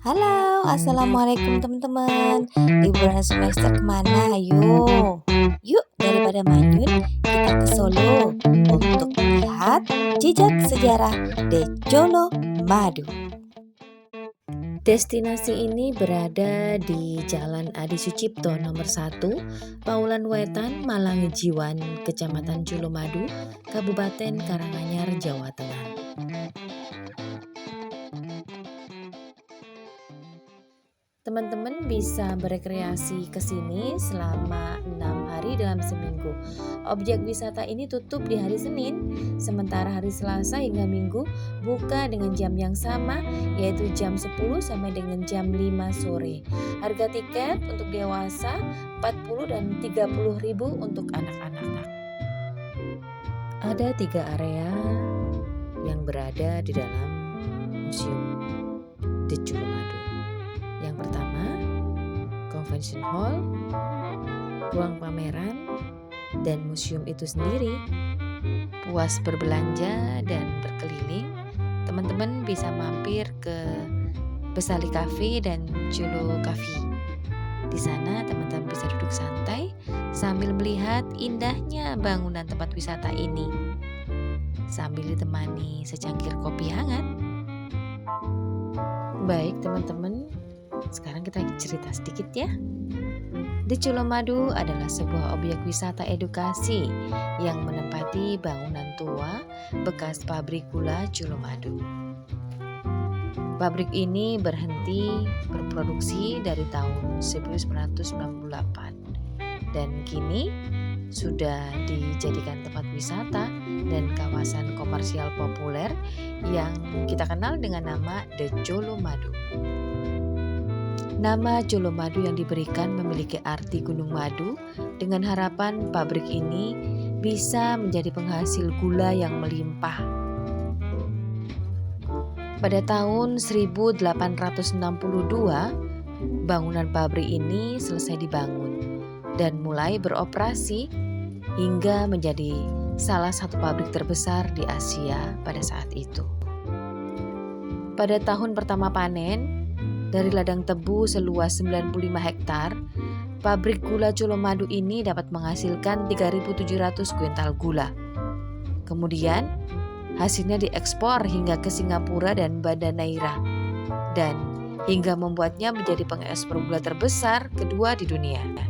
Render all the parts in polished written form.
Halo, assalamualaikum teman-teman. Liburan semester kemana? Ayo, yuk daripada manyun, kita ke Solo untuk melihat jejak sejarah The Jolo Madu. Destinasi ini berada di Jalan Adi Sucipto nomor 1, Paulan Wetan, Malangejiwan, Kecamatan Colomadu, Kabupaten Karanganyar, Jawa Tengah. Teman-teman bisa berekreasi ke sini selama 6 hari dalam seminggu. Objek wisata ini tutup di hari Senin, sementara hari Selasa hingga Minggu buka dengan jam yang sama, yaitu jam 10 sampai dengan jam 5 sore. Harga tiket untuk dewasa 40 dan 30 ribu untuk anak-anak. Ada 3 area yang berada di dalam Museum The Jolo Madu. Yang pertama, Convention Hall, ruang pameran, dan museum itu sendiri. Puas berbelanja dan berkeliling, teman-teman bisa mampir ke Besali Cafe dan Jolo Cafe. Di sana teman-teman bisa duduk santai sambil melihat indahnya bangunan tempat wisata ini, sambil ditemani secangkir kopi hangat. Baik teman-teman, sekarang kita cerita sedikit ya. The Jolo Madu adalah sebuah objek wisata edukasi yang menempati bangunan tua bekas pabrik gula Jolo Madu. Pabrik ini berhenti berproduksi dari tahun 1998 dan kini sudah dijadikan tempat wisata dan kawasan komersial populer yang kita kenal dengan nama The Jolo Madu. Nama Jolo Madu yang diberikan memiliki arti gunung madu dengan harapan pabrik ini bisa menjadi penghasil gula yang melimpah. Pada tahun 1862, bangunan pabrik ini selesai dibangun dan mulai beroperasi hingga menjadi salah satu pabrik terbesar di Asia pada saat itu. Pada tahun pertama panen, dari ladang tebu seluas 95 hektar, pabrik gula Jolo Madu ini dapat menghasilkan 3.700 kuintal gula. Kemudian, hasilnya diekspor hingga ke Singapura dan Banda Neira, dan hingga membuatnya menjadi pengekspor gula terbesar kedua di dunia.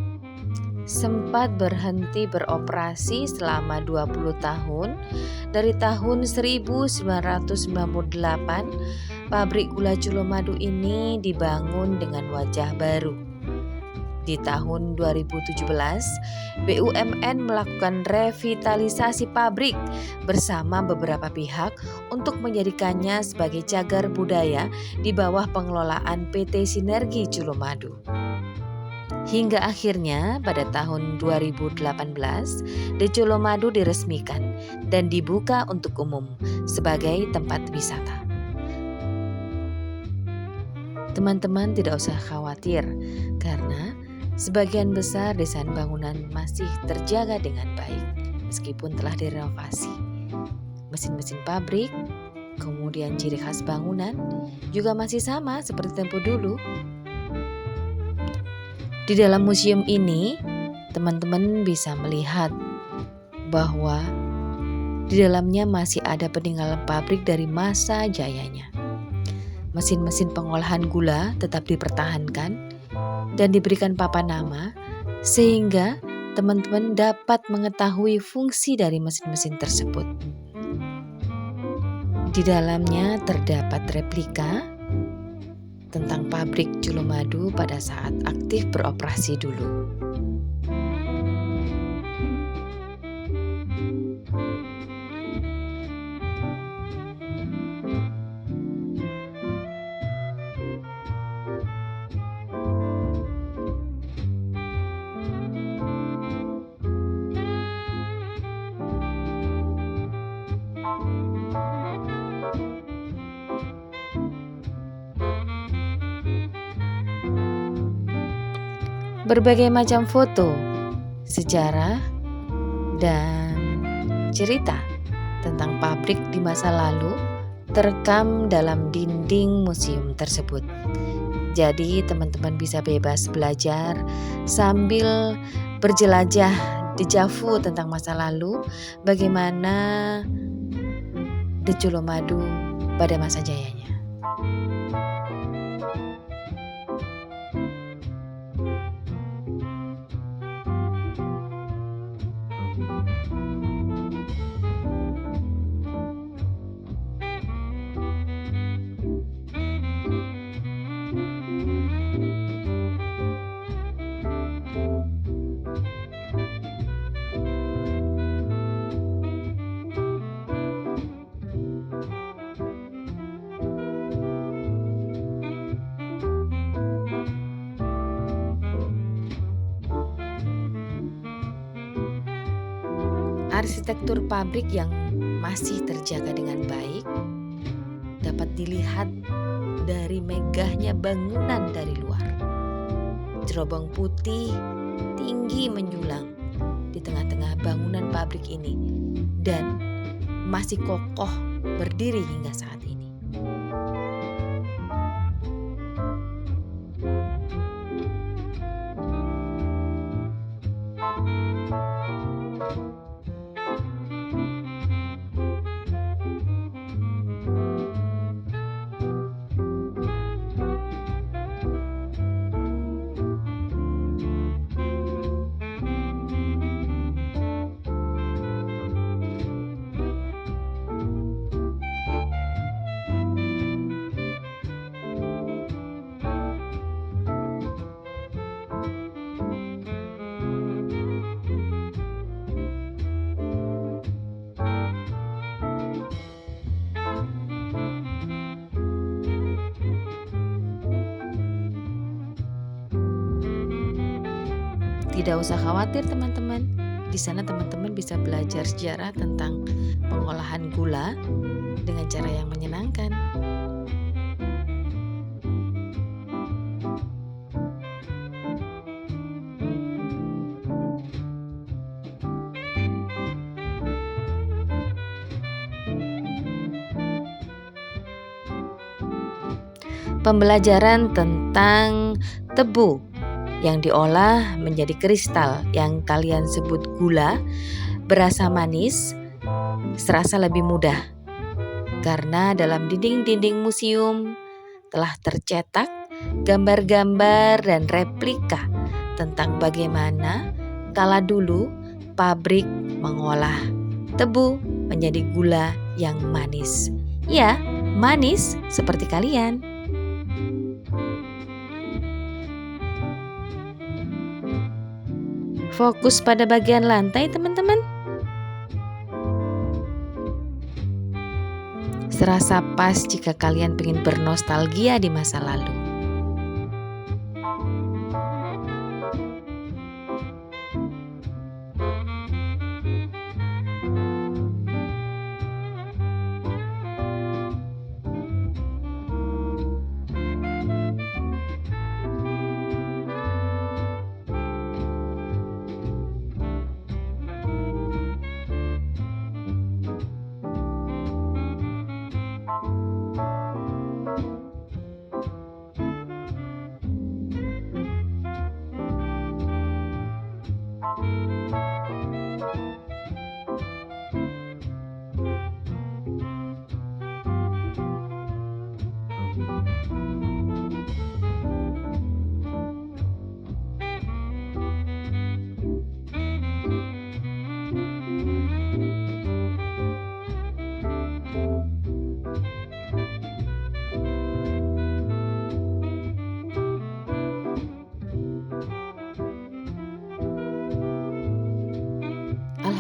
Sempat berhenti beroperasi selama 20 tahun. Dari tahun 1998, pabrik gula Jolo Madu ini dibangun dengan wajah baru. Di tahun 2017, BUMN melakukan revitalisasi pabrik bersama beberapa pihak untuk menjadikannya sebagai cagar budaya di bawah pengelolaan PT Sinergi Jolo Madu. Hingga akhirnya pada tahun 2018, The Jolo Madu diresmikan dan dibuka untuk umum sebagai tempat wisata. Teman-teman tidak usah khawatir karena sebagian besar desain bangunan masih terjaga dengan baik meskipun telah direnovasi. Mesin-mesin pabrik, kemudian ciri khas bangunan juga masih sama seperti tempo dulu. Di dalam museum ini, teman-teman bisa melihat bahwa di dalamnya masih ada peninggalan pabrik dari masa jayanya. Mesin-mesin pengolahan gula tetap dipertahankan dan diberikan papan nama sehingga teman-teman dapat mengetahui fungsi dari mesin-mesin tersebut. Di dalamnya terdapat replika tentang pabrik Jolo Madu pada saat aktif beroperasi dulu. Berbagai macam foto, sejarah, dan cerita tentang pabrik di masa lalu terekam dalam dinding museum tersebut. Jadi teman-teman bisa bebas belajar sambil berjelajah dejavu tentang masa lalu, bagaimana The Colomadu pada masa jayanya. Arsitektur pabrik yang masih terjaga dengan baik dapat dilihat dari megahnya bangunan dari luar. Cerobong putih tinggi menjulang di tengah-tengah bangunan pabrik ini dan masih kokoh berdiri hingga saat ini. Tidak usah khawatir teman-teman, di sana teman-teman bisa belajar sejarah tentang pengolahan gula dengan cara yang menyenangkan. Pembelajaran tentang tebu yang diolah menjadi kristal yang kalian sebut gula, berasa manis, serasa lebih mudah. Karena dalam dinding-dinding museum telah tercetak gambar-gambar dan replika tentang bagaimana kala dulu pabrik mengolah tebu menjadi gula yang manis. Ya, manis seperti kalian. Fokus pada bagian lantai teman-teman. Serasa pas jika kalian ingin bernostalgia di masa lalu.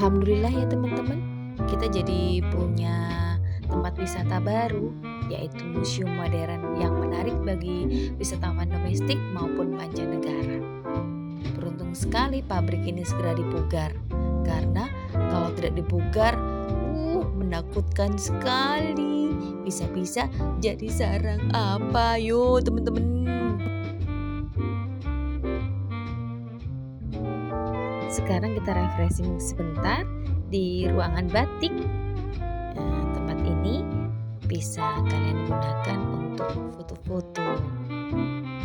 Alhamdulillah ya teman-teman, kita jadi punya tempat wisata baru, yaitu museum modern yang menarik bagi wisatawan domestik maupun mancanegara. Beruntung sekali pabrik ini segera dipugar, karena kalau tidak dipugar, menakutkan sekali. Bisa-bisa jadi sarang apa yo teman-teman. Sekarang kita refreshing sebentar di ruangan batik. Tempat ini bisa kalian gunakan untuk foto-foto,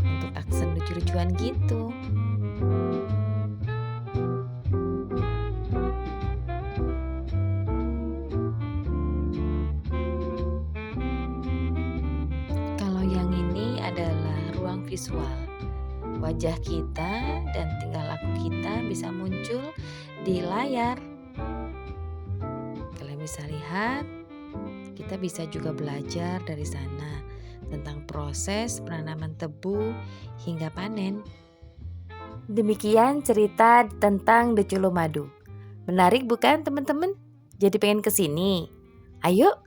untuk aksen lucu-lucuan gitu. Kalau yang ini adalah ruang visual. Wajah kita dan tingkah laku kita bisa muncul di layar. Kalian bisa lihat, kita bisa juga belajar dari sana tentang proses penanaman tebu hingga panen. Demikian cerita tentang The Colomadu. Menarik bukan teman-teman? Jadi pengen kesini? Ayo,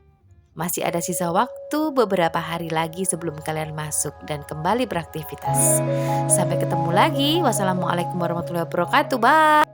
masih ada sisa waktu beberapa hari lagi sebelum kalian masuk dan kembali beraktivitas. Sampai ketemu lagi. Wassalamualaikum warahmatullahi wabarakatuh. Bye.